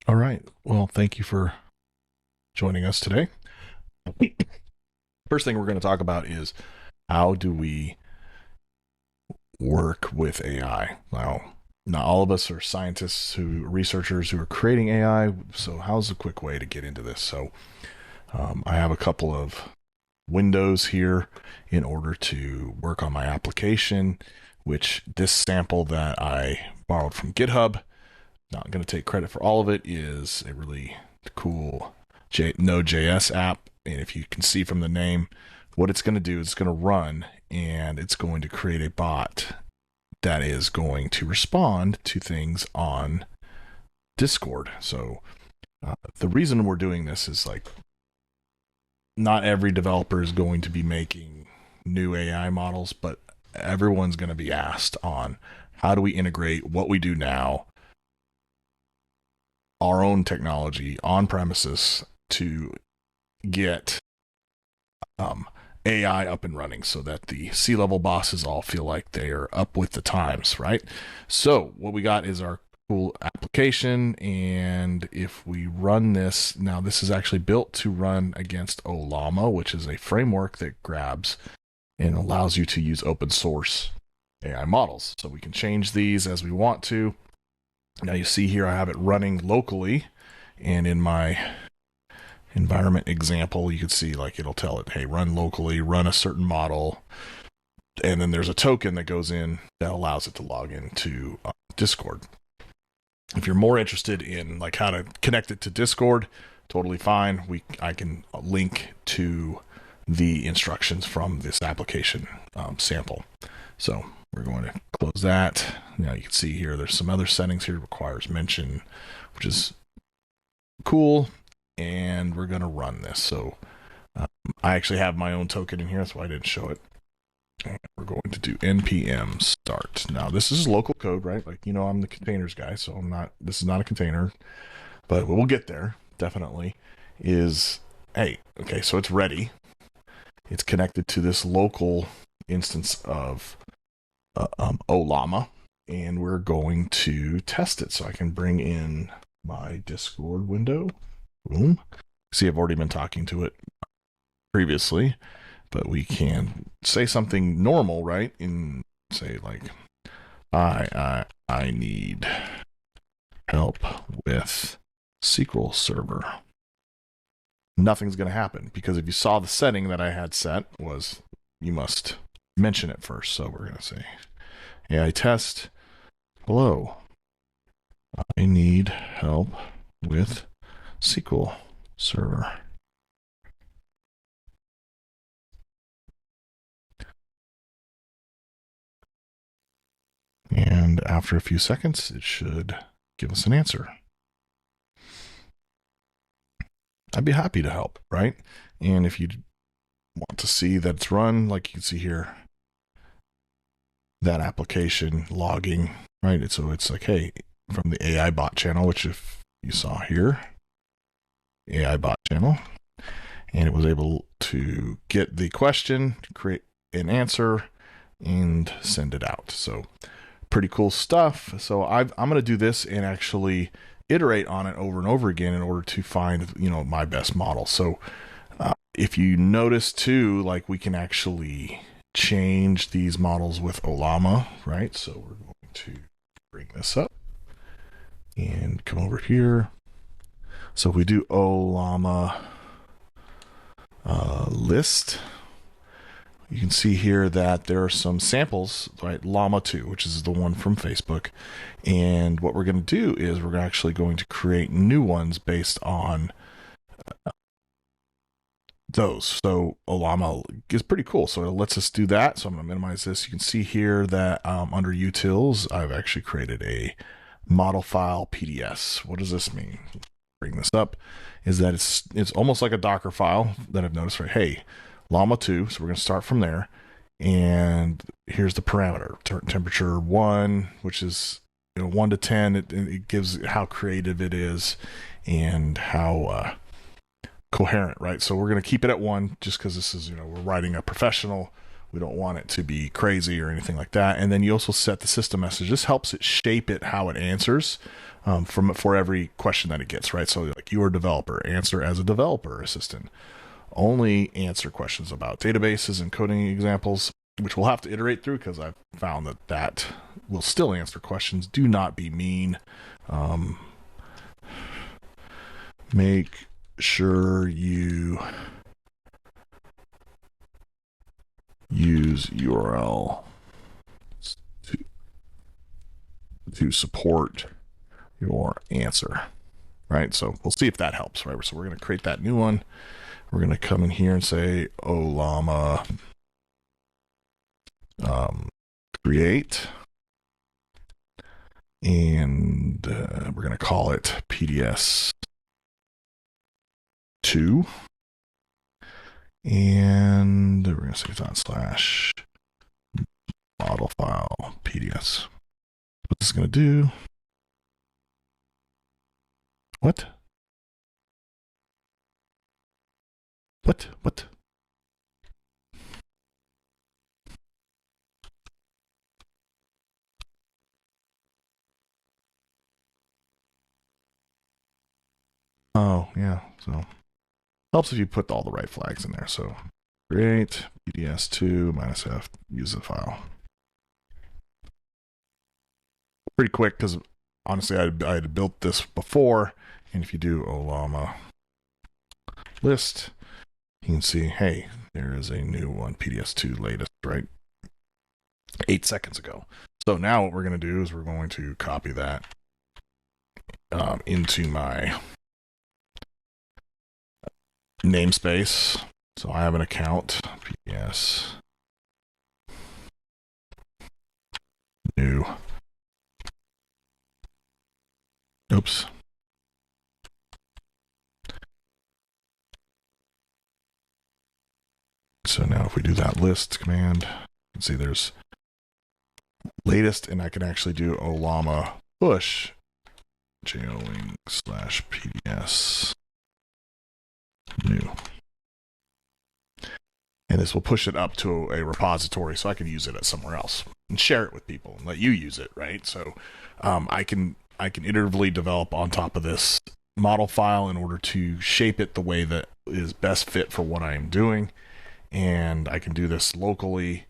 All right. Well, thank you for joining us today. First thing we're going to talk about is how do we work with AI? Now, not all of us are scientists researchers who are creating AI. So, how's a quick way to get into this? So, I have a couple of windows here in order to work on my application, which this sample that I borrowed from GitHub, not going to take credit for all of it, is a really cool Node.js app. And if you can see from the name, what it's going to do is it's going to run and it's going to create a bot that is going to respond to things on Discord. So the reason we're doing this is like not every developer is going to be making new AI models, but everyone's going to be asked on how do we integrate what we do now, our own technology on premises to get AI up and running so that the C-level bosses all feel like they are up with the times, right? So what we got is our cool application, and if we run this, now this is actually built to run against Ollama, which is a framework that grabs and allows you to use open source AI models. So we can change these as we want to. Now you see here I have it running locally, and in my environment example, you can see like it'll tell it, hey, run locally, run a certain model, and then there's a token that goes in that allows it to log into Discord. If you're more interested in like how to connect it to Discord, totally fine. I can link to the instructions from this application sample. So we're going to close that. Now you can see here there's some other settings here. It requires mention, which is cool. And we're going to run this. So I actually have my own token in here. That's why I didn't show it. And we're going to do npm start. Now this is local code, right? Like, you know, I'm the containers guy, so this is not a container, but we'll get there. Definitely hey, okay, so it's ready. It's connected to this local instance of Ollama, and we're going to test it. So I can bring in my Discord window. Boom. See, I've already been talking to it previously, but we can say something normal, right? In say like, I need help with SQL Server. Nothing's going to happen because if you saw the setting that I had set was you must mention it first. So we're going to say AI test. Hello. I need help with SQL Server. And after a few seconds, it should give us an answer. I'd be happy to help, right? And if you want to see that it's run, like you can see here, that application logging, right? So it's like, hey, from the AI bot channel, which if you saw here, AI bot channel, and it was able to get the question, create an answer, and send it out. So pretty cool stuff. So I'm going to do this and actually iterate on it over and over again in order to find, you know, my best model. So if you notice too, like we can actually change these models with Ollama, right? So we're going to bring this up and come over here. So if we do Ollama list, you can see here that there are some samples, right? Llama 2, which is the one from Facebook. And what we're going to do is we're actually going to create new ones based on those. So Ollama is pretty cool. So it lets us do that. So I'm going to minimize this. You can see here that under utils, I've actually created a model file PDS. What does this mean? Bring this up is that it's almost like a Docker file that I've noticed, right? Hey, Llama 2, so we're going to start from there. And here's the parameter, temperature 1, which is 1 to 10. It gives how creative it is and how coherent, right? So we're going to keep it at 1 just because this is, we're writing a professional We don't want it to be crazy or anything like that. And then you also set the system message. This helps it shape it how it answers for every question that it gets, right? So like, you're a developer, answer as a developer assistant. Only answer questions about databases and coding examples, which we'll have to iterate through because I've found that will still answer questions. Do not be mean. Make sure you use URL to support your answer, right? So we'll see if that helps, right? So we're going to create that new one. We're going to come in here and say Ollama create, and we're going to call it PDS2, and we're going to say it's on slash model file PDS. What this is going to do? What? Oh, yeah. So helps if you put all the right flags in there. So create PDS2 -f, use the file. Pretty quick because honestly, I had built this before. And if you do Ollama list, you can see, hey, there is a new one, PDS2 latest, right? 8 seconds ago. So now what we're going to do is we're going to copy that into my namespace. So I have an account, PDS new. Oops. So now if we do that list command, you can see there's latest, and I can actually do Ollama push joing/PDS new. And this will push it up to a repository so I can use it at somewhere else and share it with people and let you use it, right? So I can iteratively develop on top of this model file in order to shape it the way that is best fit for what I am doing. And I can do this locally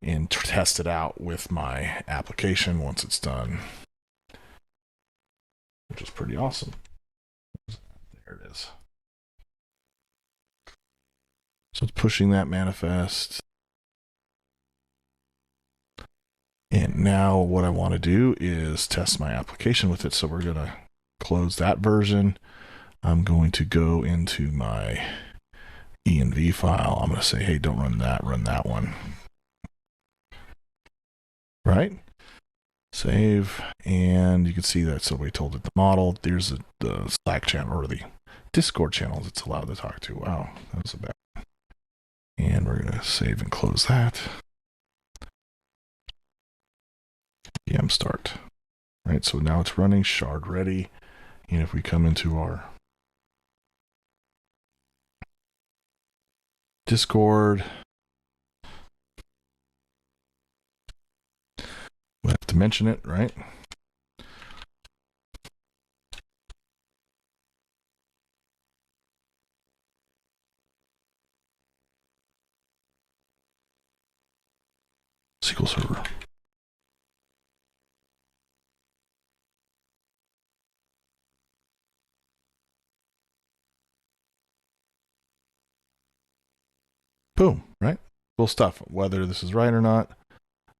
and test it out with my application once it's done, which is pretty awesome. There it is. So it's pushing that manifest. And now what I want to do is test my application with it. So we're going to close that version. I'm going to go into my env file. I'm going to say, hey, don't run that one. Right? Save. And you can see that. So we told it the model. There's the Slack channel or the Discord channels it's allowed to talk to. Wow, that was a bad. And we're going to save and close that. PM start. Right, so now it's running shard ready. And if we come into our Discord, we have to mention it, right? SQL Server. Boom, right? Cool stuff. Whether this is right or not,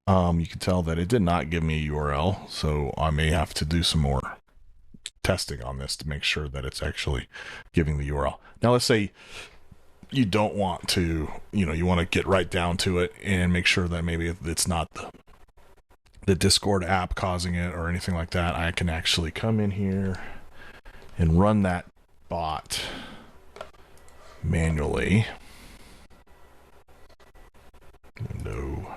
you can tell that it did not give me a URL, so I may have to do some more testing on this to make sure that it's actually giving the URL. Now, let's say you don't want to, you want to get right down to it and make sure that maybe it's not the Discord app causing it or anything like that. I can actually come in here and run that bot manually. No.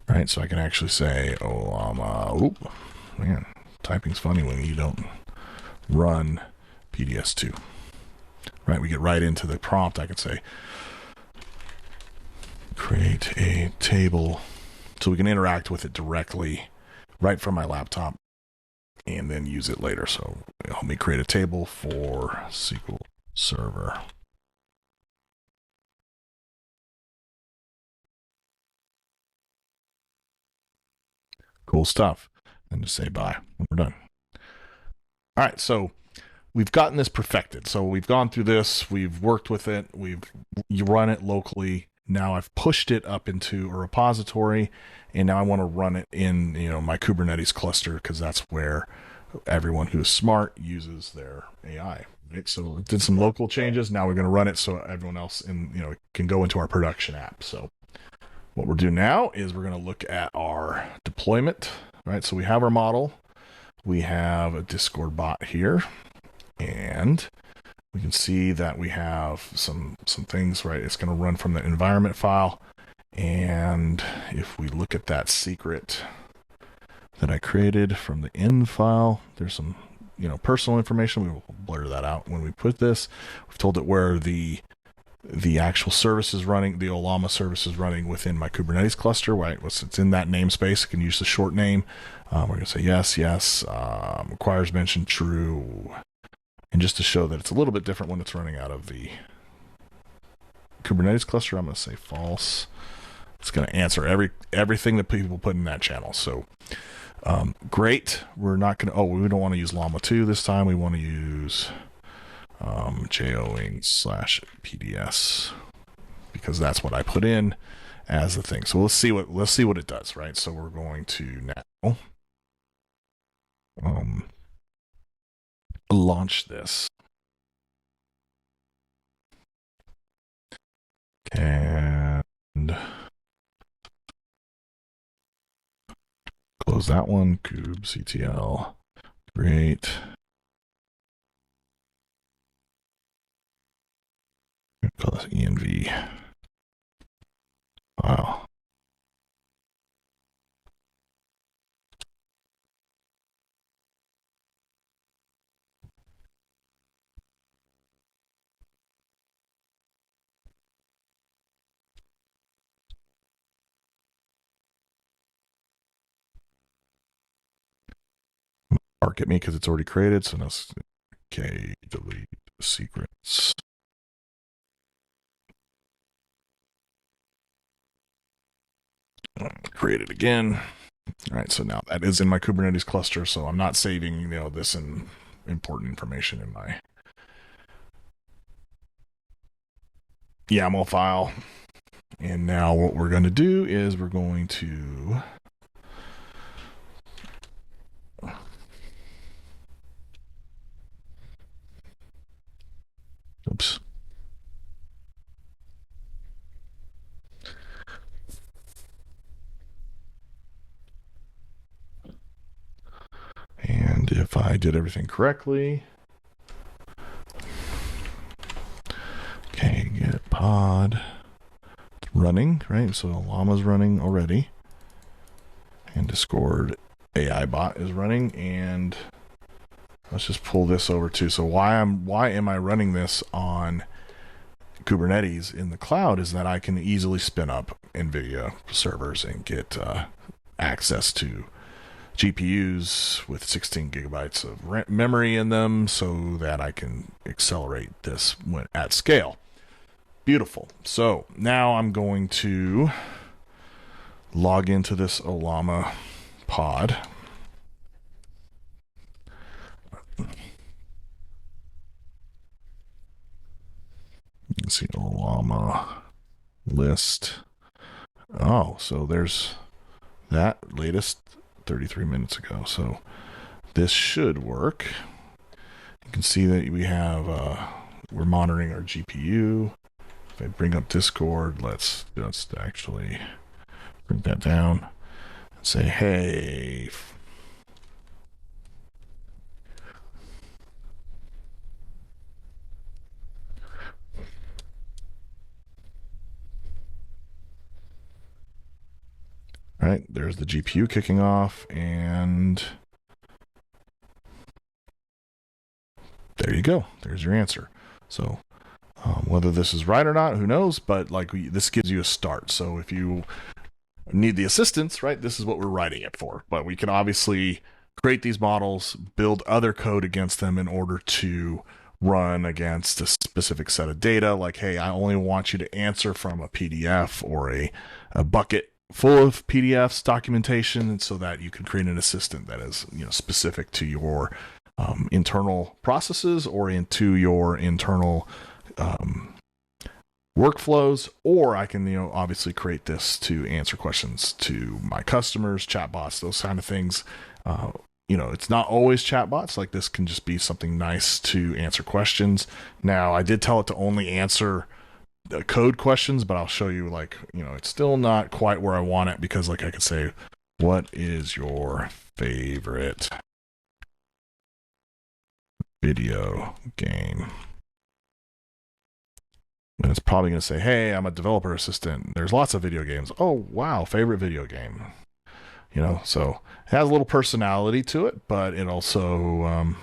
Right, so I can actually say, oop, man, typing's funny when you don't run PDS2. Right, we get right into the prompt. I can say, create a table so we can interact with it directly right from my laptop and then use it later. So help me create a table for SQL Server. Cool stuff. And just say bye when we're done. All right, so we've gotten this perfected. So we've gone through this, we've worked with it, you run it locally. Now I've pushed it up into a repository, and now I want to run it in my Kubernetes cluster because that's where everyone who's smart uses their AI. Right? So it did some local changes. Now we're going to run it so everyone else can go into our production app. So what we're doing now is we're going to look at our deployment. Right. So we have our model. We have a Discord bot here, and we can see that we have some things, right? It's going to run from the environment file. And if we look at that secret that I created from the in file, there's some, personal information. We will blur that out when we put this. We've told it where the actual service is running, the Ollama service is running within my Kubernetes cluster, right? It's in that namespace. I can use the short name. We're going to say yes, requires mention true. And just to show that it's a little bit different when it's running out of the Kubernetes cluster, I'm going to say false. It's going to answer everything that people put in that channel. So great. We're not going to, we don't want to use Llama 2 this time. We want to use joing/PDS because that's what I put in as the thing. So let's see what it does, right? So we're going to now launch this. And close that one. kubectl. Great. Call this env file. Mark at me because it's already created. So now, okay, delete secrets. Create it again. All right, so now that is in my Kubernetes cluster, so I'm not saving this important information in my YAML file. And now what we're going to do is we're going to oops. And if I did everything correctly, okay, get pod running, right? So Ollama's running already, and Discord AI bot is running, and let's just pull this over too. So why am I running this on Kubernetes in the cloud is that I can easily spin up NVIDIA servers and get access to GPUs with 16 gigabytes of memory in them so that I can accelerate this at scale. Beautiful. So now I'm going to log into this Ollama pod. You can see Ollama list. Oh, so there's that latest 33 minutes ago. So this should work. You can see that we have we're monitoring our GPU. If I bring up Discord, let's just actually bring that down and say, hey, all right, there's the GPU kicking off, and there you go. There's your answer. So Whether this is right or not, who knows? But like this gives you a start. So if you need the assistance, right, this is what we're writing it for. But we can obviously create these models, build other code against them in order to run against a specific set of data. Like, hey, I only want you to answer from a PDF or a bucket full of PDFs documentation, and so that you can create an assistant that is specific to your internal processes or into your internal workflows. Or I can obviously create this to answer questions to my customers, chatbots, those kind of things. It's not always chatbots. Like this can just be something nice to answer questions. Now, I did tell it to only answer code questions, but I'll show you it's still not quite where I want it, because like I could say, what is your favorite video game? And it's probably going to say, hey, I'm a developer assistant. There's lots of video games. Oh, wow, favorite video game. So it has a little personality to it, but it also,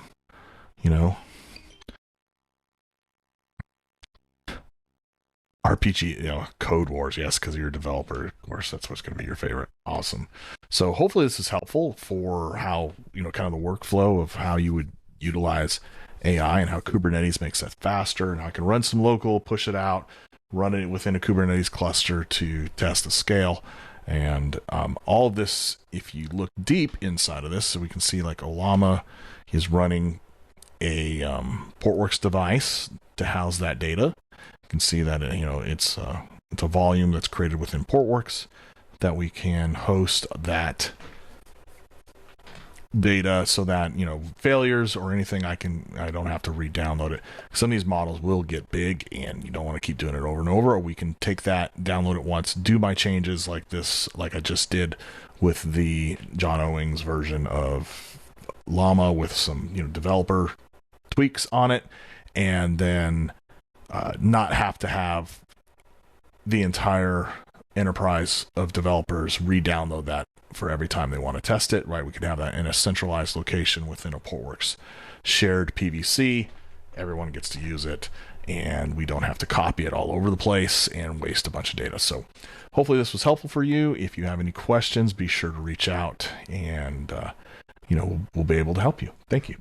RPG, Code Wars, yes, because you're a developer. Of course, that's what's going to be your favorite. Awesome. So hopefully this is helpful for how, kind of the workflow of how you would utilize AI and how Kubernetes makes that faster. And I can run some local, push it out, run it within a Kubernetes cluster to test the scale. And all of this, if you look deep inside of this, so we can see like Ollama is running a Portworx device to house that data. You can see that it's a volume that's created within Portworx that we can host that data, so that failures or anything, I don't have to re-download it. Some of these models will get big and you don't want to keep doing it over and over. Or we can take that, download it once, do my changes like this, like I just did with the John Owings version of Llama with some developer tweaks on it, and then not have to have the entire enterprise of developers re-download that for every time they want to test it, right? We could have that in a centralized location within a Portworx shared PVC. Everyone gets to use it, and we don't have to copy it all over the place and waste a bunch of data. So hopefully this was helpful for you. If you have any questions, be sure to reach out, and we'll be able to help you. Thank you.